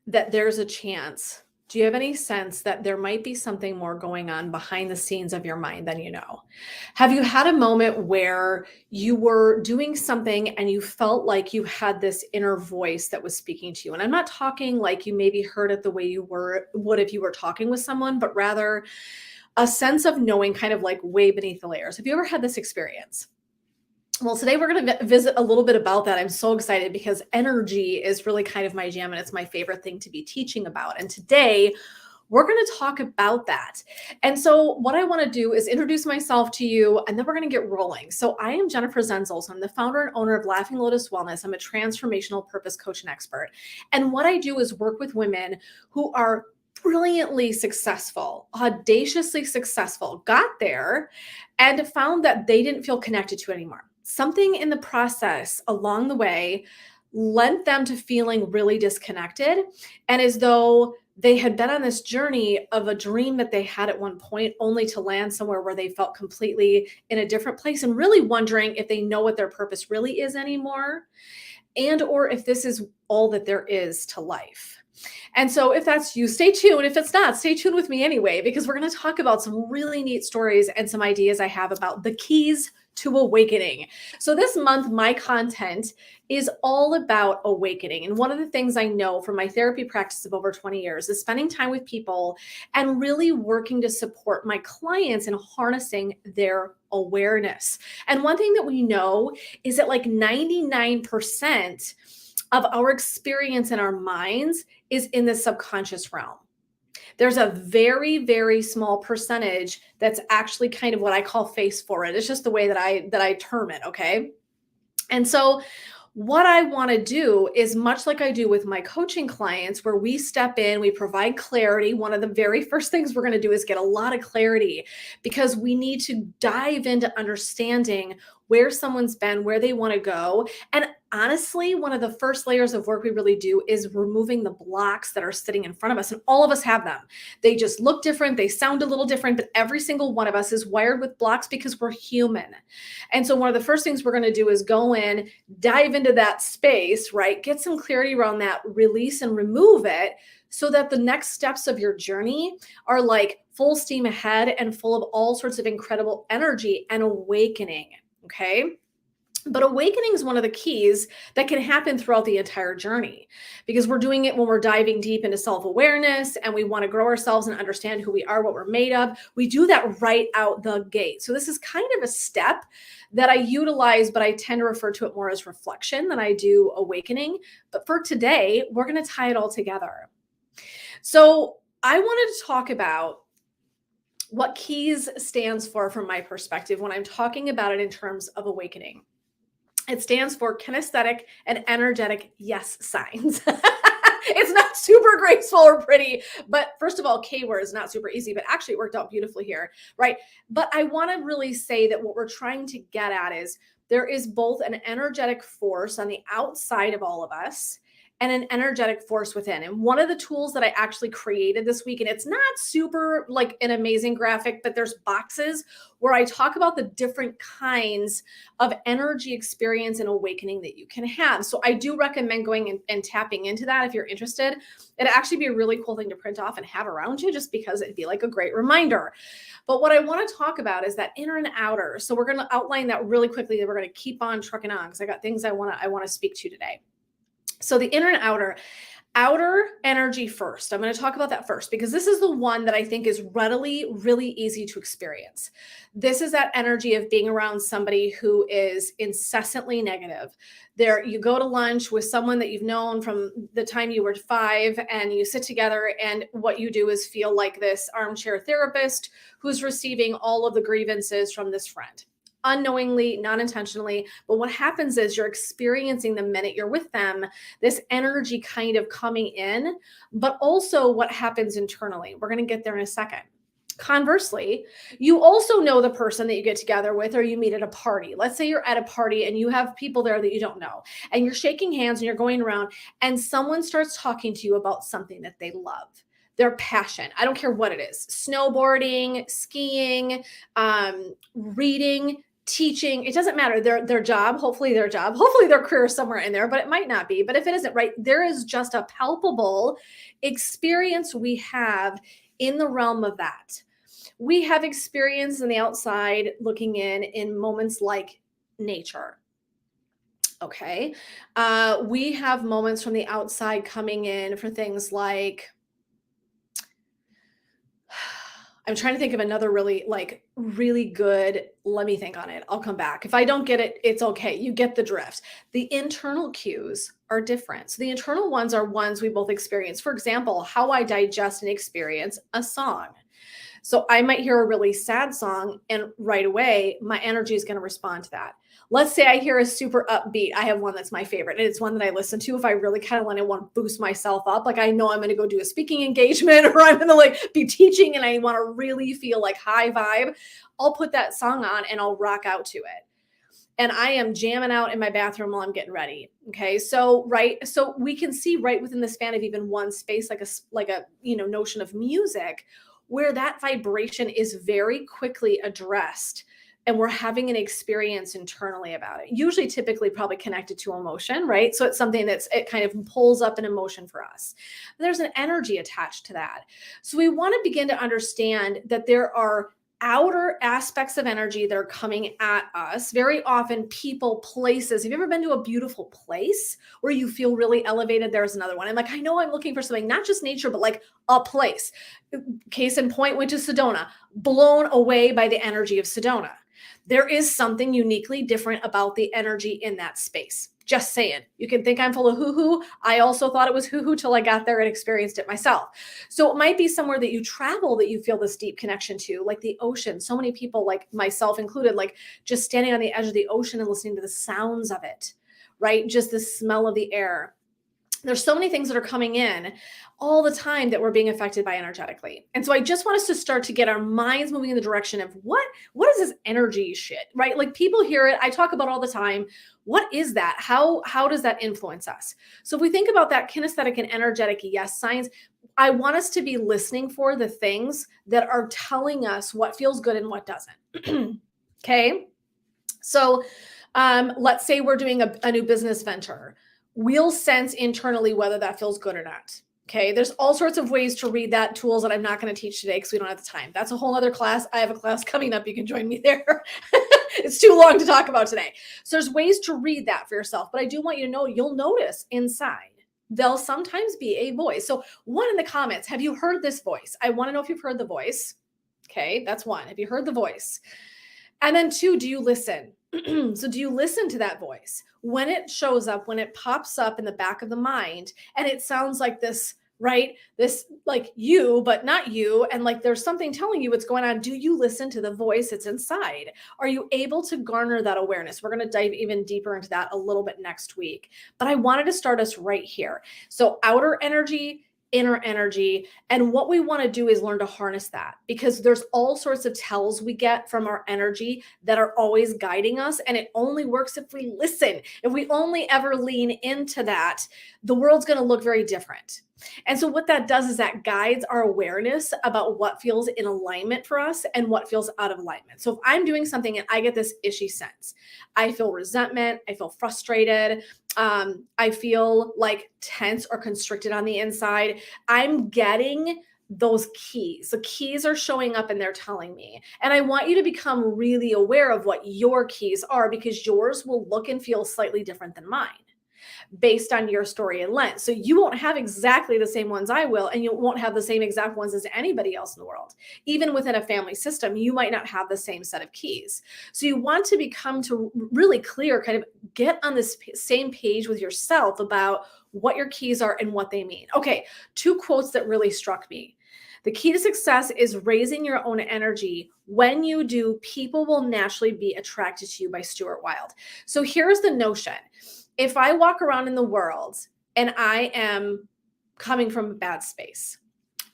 that there's a chance? Do you have any sense that there might be something more going on behind the scenes of your mind than you know? Have you had a moment where you were doing something and you felt like you had this inner voice that was speaking to you? And I'm not talking like you maybe heard it the way would if you were talking with someone, but rather a sense of knowing kind of like way beneath the layers. Have you ever had this experience? Well, today we're going to visit a little bit about that. I'm so excited because energy is really kind of my jam and it's my favorite thing to be teaching about. And today we're going to talk about that. And so what I want to do is introduce myself to you and then we're going to get rolling. So I am Jennifer Zenzels. I'm the founder and owner of Laughing Lotus Wellness. I'm a transformational purpose coach and expert. And what I do is work with women who are brilliantly successful, audaciously successful, got there and found that they didn't feel connected to anymore. Something in the process along the way lent them to feeling really disconnected and as though they had been on this journey of a dream that they had at one point only to land somewhere where they felt completely in a different place and really wondering if they know what their purpose really is anymore and or if this is all that there is to life. And so if that's you, stay tuned. If it's not, stay tuned with me anyway, because we're going to talk about some really neat stories and some ideas I have about the keys to awakening. So this month, my content is all about awakening. And one of the things I know from my therapy practice of over 20 years is spending time with people and really working to support my clients in harnessing their awareness. And one thing that we know is that like 99% of our experience in our minds is in the subconscious realm. There's a very, very small percentage that's actually kind of what I call face forward. It's just the way that I term it, okay? And so what I want to do is much like I do with my coaching clients, where we step in, we provide clarity. One of the very first things we're going to do is get a lot of clarity because we need to dive into understanding where someone's been, where they want to go. And honestly, one of the first layers of work we really do is removing the blocks that are sitting in front of us. And all of us have them. They just look different. They sound a little different, but every single one of us is wired with blocks because we're human. And so one of the first things we're going to do is go in, dive into that space, right? Get some clarity around that, release and remove it so that the next steps of your journey are like full steam ahead and full of all sorts of incredible energy and awakening. Okay. But awakening is one of the keys that can happen throughout the entire journey because we're doing it when we're diving deep into self-awareness and we want to grow ourselves and understand who we are, what we're made of. We do that right out the gate. So this is kind of a step that I utilize, but I tend to refer to it more as reflection than I do awakening. But for today, we're going to tie it all together. So I wanted to talk about what keys stands for from my perspective when I'm talking about it in terms of awakening. It stands for kinesthetic and energetic yes signs. It's not super graceful or pretty, but first of all, K word is not super easy, but actually it worked out beautifully here, right? But I want to really say that what we're trying to get at is there is both an energetic force on the outside of all of us and an energetic force within. And one of the tools that I actually created this week, and it's not super like an amazing graphic, but there's boxes where I talk about the different kinds of energy experience and awakening that you can have. So I do recommend going and tapping into that if you're interested. It'd actually be a really cool thing to print off and have around you just because it'd be like a great reminder. But what I want to talk about is that inner and outer. So we're going to outline that really quickly. We're going to keep on trucking on because I got things I want to speak to today. So the inner and outer energy first. I'm going to talk about that first because this is the one that I think is really easy to experience. This is that energy of being around somebody who is incessantly negative. There, you go to lunch with someone that you've known from the time you were 5 and you sit together and what you do is feel like this armchair therapist who's receiving all of the grievances from this friend. Unknowingly, not intentionally, but what happens is you're experiencing the minute you're with them, this energy kind of coming in, but also what happens internally. We're going to get there in a second. Conversely, you also know the person that you get together with or you meet at a party. Let's say you're at a party and you have people there that you don't know and you're shaking hands and you're going around and someone starts talking to you about something that they love. Their passion. I don't care what it is. Snowboarding, skiing, reading, teaching, it doesn't matter, their job, hopefully their career is somewhere in there, but it might not be. But if it isn't, right, there is just a palpable experience we have in the realm of that. We have experience in the outside looking in moments like nature. Okay. We have moments from the outside coming in for things like, I'm trying to think of another really good. Let me think on it. I'll come back. If I don't get it, it's okay. You get the drift. The internal cues are different. So the internal ones are ones we both experience. For example, how I digest and experience a song. So I might hear a really sad song and right away my energy is going to respond to that. Let's say I hear a super upbeat. I have one that's my favorite, and it's one that I listen to if I really kind of want to boost myself up. Like I know I'm going to go do a speaking engagement or I'm going to be teaching and I want to really feel like high vibe. I'll put that song on and I'll rock out to it. And I am jamming out in my bathroom while I'm getting ready. Okay. So we can see right within the span of even one space, like a notion of music, where that vibration is very quickly addressed and we're having an experience internally about it. Usually typically probably connected to emotion, right? So it's something it kind of pulls up an emotion for us. There's an energy attached to that. So we want to begin to understand that there are outer aspects of energy that are coming at us. Very often people, places. Have you ever been to a beautiful place where you feel really elevated? There's another one. I know I'm looking for something, not just nature, but like a place. Case in point, went to Sedona, blown away by the energy of Sedona. There is something uniquely different about the energy in that space. Just saying. You can think I'm full of hoo-hoo. I also thought it was hoo-hoo till I got there and experienced it myself. So it might be somewhere that you travel that you feel this deep connection to, like the ocean. So many people, like myself included, like just standing on the edge of the ocean and listening to the sounds of it, right? Just the smell of the air. There's so many things that are coming in all the time that we're being affected by energetically. And so I just want us to start to get our minds moving in the direction of what is this energy shit, right? Like people hear it. I talk about all the time. What is that? How does that influence us? So if we think about that kinesthetic and energetic yes signs, I want us to be listening for the things that are telling us what feels good and what doesn't. Okay. So let's say we're doing a new business venture. We'll sense internally whether that feels good or not. Okay. There's all sorts of ways to read that, tools that I'm not going to teach today because we don't have the time. That's a whole other class. I have a class coming up. You can join me there. It's too long to talk about today. So there's ways to read that for yourself, but I do want you to know, you'll notice inside there'll sometimes be a voice. So one in the comments, have you heard this voice? I want to know if you've heard the voice. Okay. That's one. Have you heard the voice? And then two, do you listen? So do you listen to that voice when it shows up, when it pops up in the back of the mind and it sounds like this, right? This like you, but not you. And like there's something telling you what's going on. Do you listen to the voice that's inside? Are you able to garner that awareness? We're going to dive even deeper into that a little bit next week. But I wanted to start us right here. So outer energy, inner energy. And what we want to do is learn to harness that, because there's all sorts of tells we get from our energy that are always guiding us. And it only works if we listen. If we only ever lean into that, the world's going to look very different. And so what that does is that guides our awareness about what feels in alignment for us and what feels out of alignment. So if I'm doing something and I get this ishy sense, I feel resentment, I feel frustrated, I feel like tense or constricted on the inside, I'm getting those keys. The keys are showing up and they're telling me. And I want you to become really aware of what your keys are, because yours will look and feel slightly different than mine, based on your story and lens. So you won't have exactly the same ones I will, and you won't have the same exact ones as anybody else in the world. Even within a family system, you might not have the same set of keys. So you want to become to really clear, kind of get on this same page with yourself about what your keys are and what they mean. Okay, two quotes that really struck me. The key to success is raising your own energy. When you do, people will naturally be attracted to you, by Stuart Wilde. So here's the notion. If I walk around in the world and I am coming from a bad space,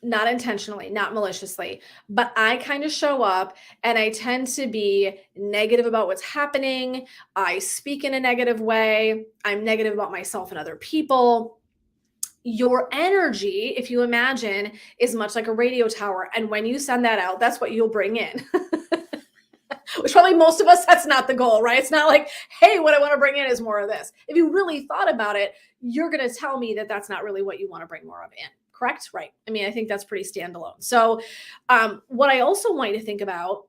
not intentionally, not maliciously, but I kind of show up and I tend to be negative about what's happening. I speak in a negative way. I'm negative about myself and other people. Your energy, if you imagine, is much like a radio tower. And when you send that out, that's what you'll bring in. which probably most of us, that's not the goal, right? It's not like, hey, what I want to bring in is more of this. If you really thought about it, you're going to tell me that that's not really what you want to bring more of in. Correct? Right. I mean, I think that's pretty standalone. So, what I also want you to think about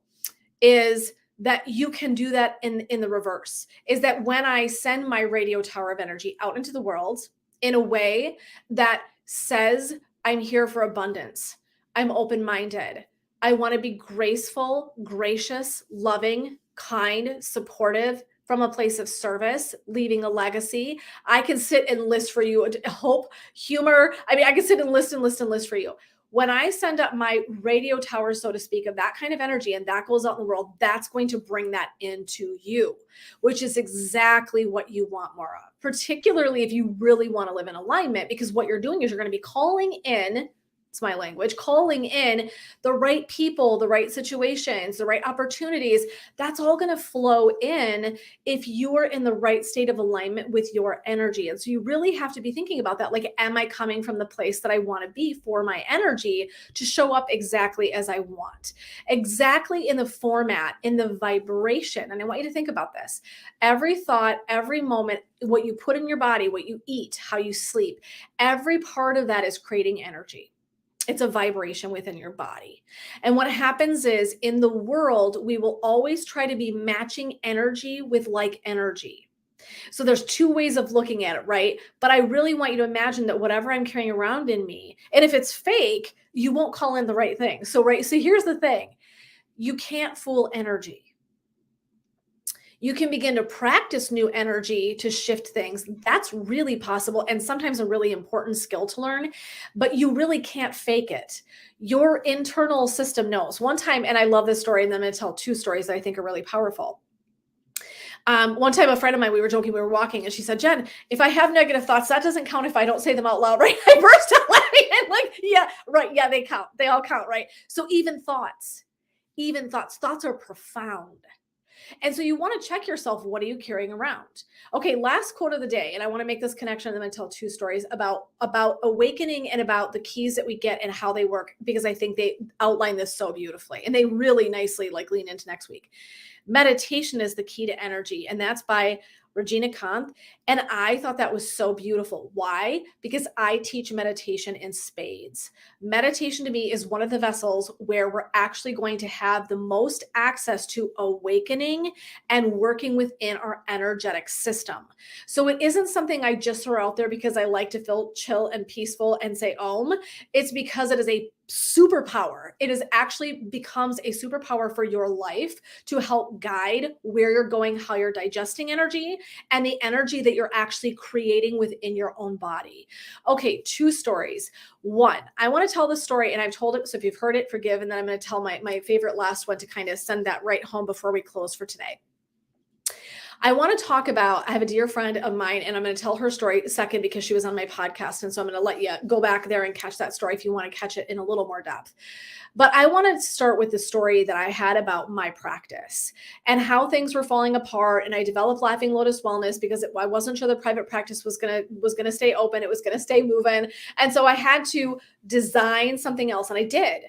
is that you can do that in the reverse, is that when I send my radio tower of energy out into the world in a way that says, I'm here for abundance, I'm open-minded, I want to be graceful, gracious, loving, kind, supportive, from a place of service, leaving a legacy. I can sit and list for you hope, humor. I mean, I can sit and list for you. When I send up my radio tower, so to speak, of that kind of energy and that goes out in the world, that's going to bring that into you, which is exactly what you want more of, particularly if you really want to live in alignment, because what you're doing is you're going to be calling in, it's my language, calling in the right people, the right situations, the right opportunities. That's all going to flow in if you are in the right state of alignment with your energy. And so you really have to be thinking about that. Like, am I coming from the place that I want to be for my energy to show up exactly as I want, exactly in the format, in the vibration? And I want you to think about this. Every thought, every moment, what you put in your body, what you eat, how you sleep, every part of that is creating energy. It's a vibration within your body. And what happens is, in the world, we will always try to be matching energy with like energy. So there's two ways of looking at it, right? But I really want you to imagine that whatever I'm carrying around in me, and if it's fake, you won't call in the right thing. So, right. So here's the thing. You can't fool energy. You can begin to practice new energy to shift things. That's really possible and sometimes a really important skill to learn, but you really can't fake it. Your internal system knows. One time, and I love this story, and then I'm going to tell two stories that I think are really powerful. One time, a friend of mine, we were joking, we were walking, and she said, Jen, if I have negative thoughts, that doesn't count if I don't say them out loud, right? I burst out laughing and like, yeah, right. Yeah, they count. They all count, right? So even thoughts are profound. And so you want to check yourself. What are you carrying around? Okay, last quote of the day. And I want to make this connection. And then I tell two stories about awakening and about the keys that we get and how they work, because I think they outline this so beautifully and they really nicely like lean into next week. Meditation is the key to energy. And that's by Regina Kant. And I thought that was so beautiful. Why? Because I teach meditation in spades. Meditation to me is one of the vessels where we're actually going to have the most access to awakening and working within our energetic system. So it isn't something I just throw out there because I like to feel chill and peaceful and say Om. It's because it is a superpower. It is actually becomes a superpower for your life to help guide where you're going, how you're digesting energy, and the energy that you're actually creating within your own body. Okay, two stories. One, I want to tell the story, and I've told it, so if you've heard it, forgive, and then I'm going to tell my favorite last one to kind of send that right home before we close for today. I want to talk about, I have a dear friend of mine, and I'm going to tell her story second because she was on my podcast. And so I'm going to let you go back there and catch that story if you want to catch it in a little more depth. But I want to start with the story that I had about my practice and how things were falling apart. And I developed Laughing Lotus Wellness because I wasn't sure the private practice was going to stay open. It was going to stay moving. And so I had to design something else, and I did.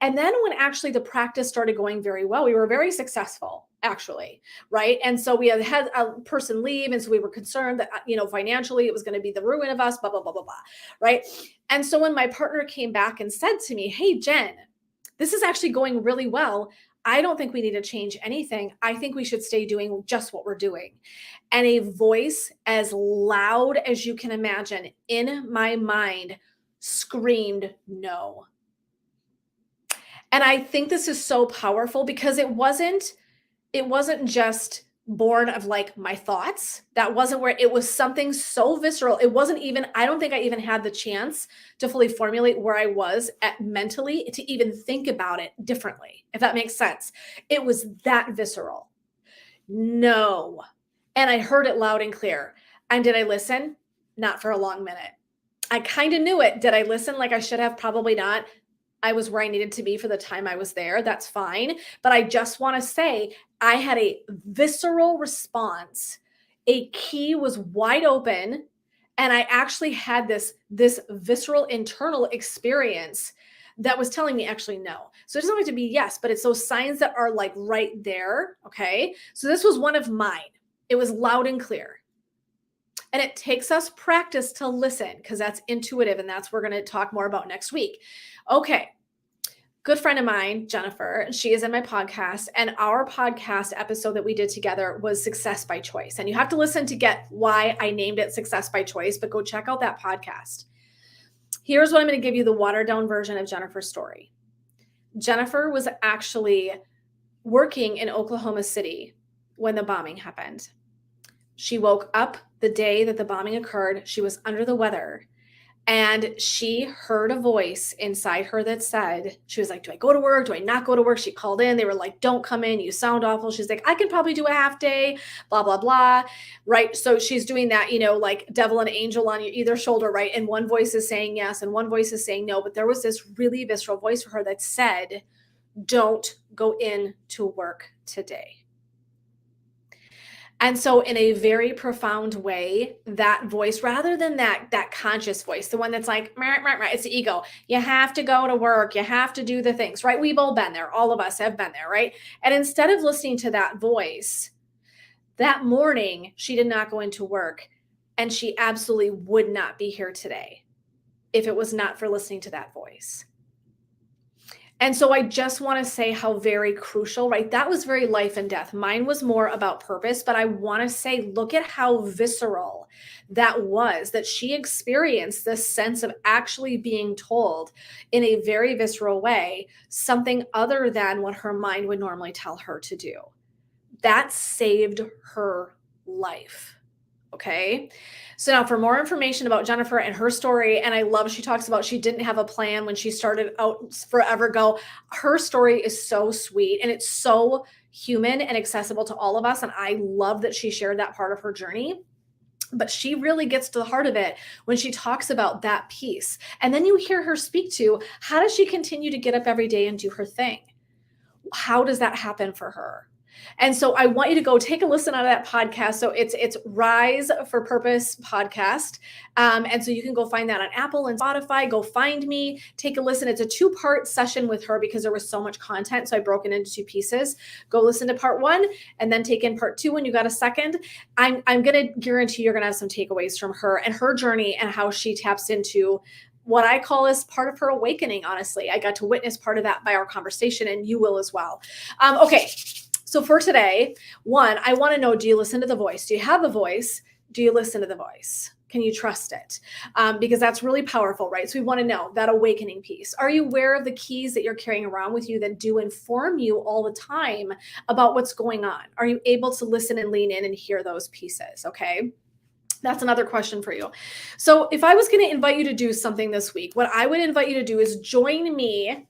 And then when actually the practice started going very well, we were very successful, actually, right? And so we had a person leave, and so we were concerned that, financially it was going to be the ruin of us, blah, blah, blah, blah, blah, right? And so when my partner came back and said to me, hey, Jen, this is actually going really well. I don't think we need to change anything. I think we should stay doing just what we're doing. And a voice as loud as you can imagine in my mind screamed, no. And I think this is so powerful because it wasn't just born of like my thoughts. That wasn't where it was something so visceral. It wasn't even, I don't think I even had the chance to fully formulate where I was at mentally to even think about it differently, if that makes sense. It was that visceral. No. And I heard it loud and clear. And did I listen? Not for a long minute. I kind of knew it. Did I listen like I should have? Probably not. I was where I needed to be for the time I was there. That's fine. But I just want to say I had a visceral response. A key was wide open. And I actually had this visceral internal experience that was telling me actually no. So it doesn't have to be yes, but it's those signs that are like right there. Okay. So this was one of mine. It was loud and clear. And it takes us practice to listen because that's intuitive. And that's what we're going to talk more about next week. Okay. Good friend of mine, Jennifer, she is in my podcast, and our podcast episode that we did together was Success by Choice. And you have to listen to get why I named it Success by Choice, but go check out that podcast. Here's what I'm going to give you, the watered down version of Jennifer's story. Jennifer was actually working in Oklahoma City when the bombing happened. She woke up the day that the bombing occurred. She was under the weather. And she heard a voice inside her that said, she was like, do I go to work? Do I not go to work? She called in. They were like, don't come in. You sound awful. She's like, I could probably do a half day, blah, blah, blah. Right. So she's doing that, like devil and angel on either shoulder. Right. And one voice is saying yes. And one voice is saying no. But there was this really visceral voice for her that said, don't go in to work today. And so in a very profound way, that voice, rather than that conscious voice, the one that's like, it's the ego. You have to go to work. You have to do the things, right? We've all been there. All of us have been there, right? And instead of listening to that voice, that morning, she did not go into work, and she absolutely would not be here today if it was not for listening to that voice. And so I just want to say how very crucial, right? That was very life and death. Mine was more about purpose, but I want to say, look at how visceral that was, that she experienced this sense of actually being told in a very visceral way, something other than what her mind would normally tell her to do. That saved her life. Okay. So now for more information about Jennifer and her story, and I love, she talks about she didn't have a plan when she started out forever ago. Her story is so sweet and it's so human and accessible to all of us. And I love that she shared that part of her journey. But she really gets to the heart of it when she talks about that piece. And then you hear her speak to, how does she continue to get up every day and do her thing? How does that happen for her? And so I want you to go take a listen out of that podcast. So it's Rise for Purpose podcast. And so you can go find that on Apple and Spotify. Go find me, take a listen. It's a 2-part session with her because there was so much content. So I broke it into 2 pieces. Go listen to part 1 and then take in part 2 when you got a second. I'm going to guarantee you're going to have some takeaways from her and her journey and how she taps into what I call as part of her awakening. Honestly, I got to witness part of that by our conversation, and you will as well. Okay. So for today, 1, I want to know, do you listen to the voice? Do you have a voice? Do you listen to the voice? Can you trust it? Because that's really powerful, right? So we want to know that awakening piece. Are you aware of the keys that you're carrying around with you that do inform you all the time about what's going on? Are you able to listen and lean in and hear those pieces? Okay. That's another question for you. So if I was going to invite you to do something this week, what I would invite you to do is join me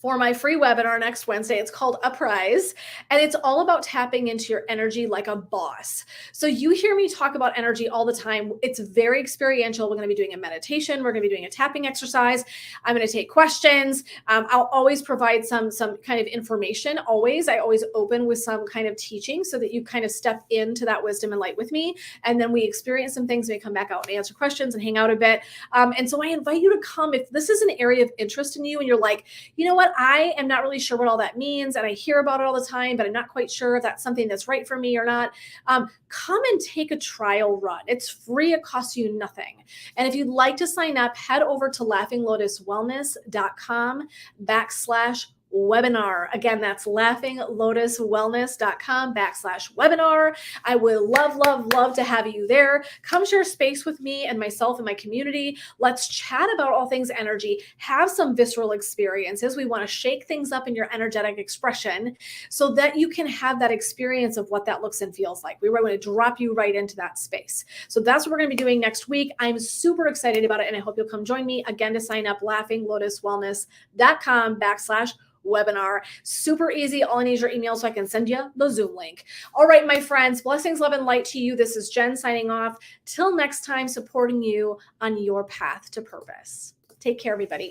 for my free webinar next Wednesday. It's called Uprise, and it's all about tapping into your energy like a boss. So you hear me talk about energy all the time. It's very experiential. We're going to be doing a meditation. We're going to be doing a tapping exercise. I'm going to take questions. I'll always provide some kind of information. I always open with some kind of teaching so that you kind of step into that wisdom and light with me. And then we experience some things. We come back out and answer questions and hang out a bit. And so I invite you to come if this is an area of interest in you and you're like, you know what? I am not really sure what all that means. And I hear about it all the time, but I'm not quite sure if that's something that's right for me or not. Come and take a trial run. It's free. It costs you nothing. And if you'd like to sign up, head over to laughinglotuswellness.com/webinar. Again, that's laughinglotuswellness.com/webinar. I would love to have you there. Come share space with me and myself and my community. Let's chat about all things energy, have some visceral experiences. We want to shake things up in your energetic expression so that you can have that experience of what that looks and feels like. We were going to drop you right into that space. So that's what we're going to be doing next week. I'm super excited about it, and I hope you'll come join me. Again, to sign up, laughinglotuswellness.com/webinar. Super easy. All I need is your email so I can send you the Zoom link. All right, my friends, blessings, love, and light to you. This is Jen signing off. Till next time, supporting you on your path to purpose. Take care, everybody.